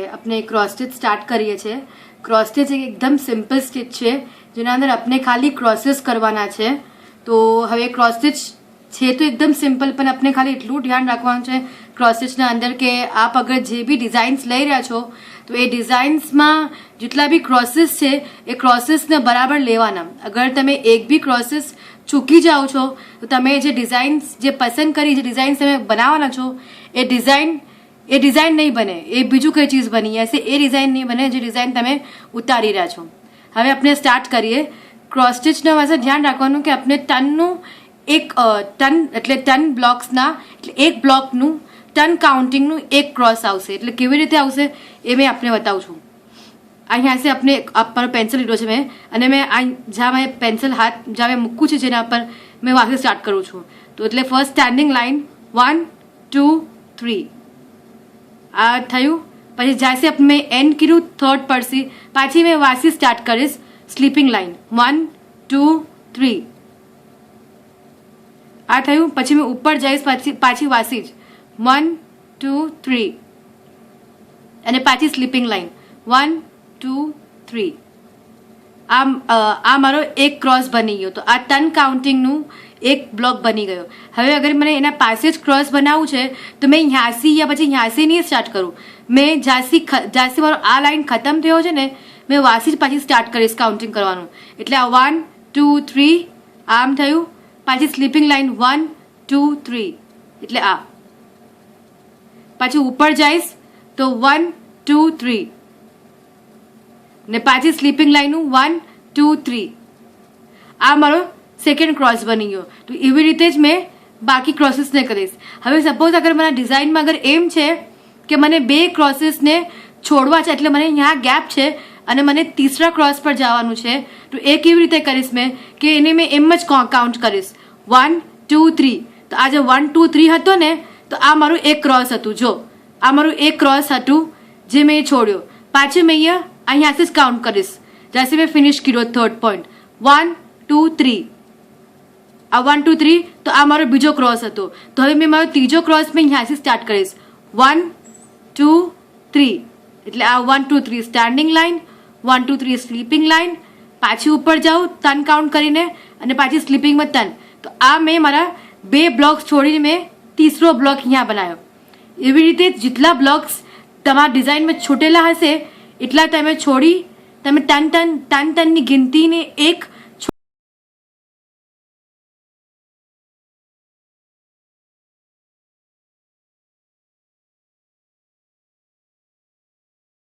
अपने cross stitch start કરીએ છીએ। क्रॉस स्टिच એક એકદમ સિમ્પલ સ્ટિચ છે જેના અંદર આપણે ખાલી ક્રોસીસ કરવાના છે। તો હવે ક્રોસ સ્ટિચ છે તો એકદમ સિમ્પલ, પણ આપણે ખાલી એટલું ધ્યાન રાખવાનું છે ક્રોસ સ્ટિચના અંદર કે આપ અગર જે બી ડિઝાઇન્સ લઈ રહ્યા છો તો એ ડિઝાઇન્સમાં જેટલા બી ક્રોસીસ છે એ ક્રોસીસને બરાબર લેવાના। અગર તમે એક બી ક્રોસીસ ચૂકી જાઓ છો તો તમે જે ડિઝાઇન્સ જે પસંદ કરી જે ડિઝાઇન્સ તમે બનાવવાના છો એ ડિઝાઇન નહીં બને, એ બીજું કઈ ચીજ બની હશે, એ ડિઝાઇન નહીં બને જે ડિઝાઇન તમે ઉતારી રહ્યા છો। હવે આપણે સ્ટાર્ટ કરીએ। ક્રોસ સ્ટિચના પાસે ધ્યાન રાખવાનું કે આપણે ટનનું એક ટન એટલે ટન બ્લોક્સના એટલે એક બ્લોકનું ટન કાઉન્ટિંગનું એક ક્રોસ આવશે। એટલે કેવી રીતે આવશે એ મેં આપને બતાવું છું। અહીંયા से अपने पर पेंसिल લીધો છે મેં અને મેં જ્યાં મેં પેન્સિલ હાથ જ્યાં મેં મૂકું છે જેના પર મેં વાંથી સ્ટાર્ટ કરું છું। તો એટલે ફર્સ્ટ સ્ટેન્ડિંગ લાઇન 1 2 3 આ થયું। પછી જ્યાં से મેં એન્ડ કર્યું થર્ડ પરથી પાછી મેં વાંથી સ્ટાર્ટ કરીશ સ્લીપિંગ લાઇન 1 2 3 આ થયું। પછી મેં ઉપર જઈશ પાછી વાંથી જ 1 2 3 અને પાછી સ્લીપિંગ લાઇન 1 2 3 આ મારો એક ક્રોસ બની ગયો। તો આ ટન કાઉન્ટિંગનું એક બ્લોક બની ગયો। હવે અગર મને એના પાસે જ ક્રોસ બનાવવું છે તો મેં યાસી યા પછી યાસી નહીં સ્ટાર્ટ કરું, મેં જ્યાંથી મારો આ લાઇન ખતમ થયો છે ને મેં વાસી જ પાછી સ્ટાર્ટ કરીશ કાઉન્ટિંગ કરવાનું। એટલે આ 1 2 3 આમ થયું, પાછી સ્લીપિંગ લાઇન 1 2 3 એટલે આ પાછી ઉપર જઈશ તો 1 2 3 ને પાછી સ્લીપિંગ લાઇનનું 1 2 3 આ મારો સેકન્ડ ક્રોસ બની ગયો। તો એવી રીતે જ મેં બાકી ક્રોસીસને કરીશ। હવે સપોઝ અગર મારા ડિઝાઇનમાં અગર એમ છે કે મને બે ક્રોસીસને છોડવા છે એટલે મને અહીંયા ગેપ છે અને મને તીસરા ક્રોસ પર જવાનું છે, તો એ કેવી રીતે કરીશ મેં કે એને મેં એમ જ કાઉન્ટ કરીશ 1 2 3। તો આ જે 1 2 3 હતો ને તો આ મારું એક ક્રોસ હતું। જો આ મારું એક ક્રોસ હતું જે મેં છોડ્યો, પાછું મેં અહીંયા से काउंट करीश जैसे मैं फिनिश किया थर्ड पॉइंट 1 2 3 आ 1 2 3 तो आ मारो बीजो क्रॉस હતો। તો હવે મેં મારો ત્રીજો ક્રોસ મેં અહીંયાથી સ્ટાર્ટ કરીશ 1 2 3 એટલે આ 1 2 3 સ્ટેન્ડિંગ લાઇન 1 2 3 સ્લીપિંગ લાઇન, પાછી ઉપર જાઉં ટન કાઉન્ટ કરીને અને પાછી સ્લીપિંગમાં ટન। તો આ મેં મારા બે બ્લોક્સ છોડીને મેં તીસરો બ્લોક અહીંયા બનાવ્યો। એવી રીતે જેટલા બ્લોક્સ તમારા ડિઝાઇનમાં છૂટેલા હશે એટલા તમે છોડી તમે ટનની ગિનતીને એક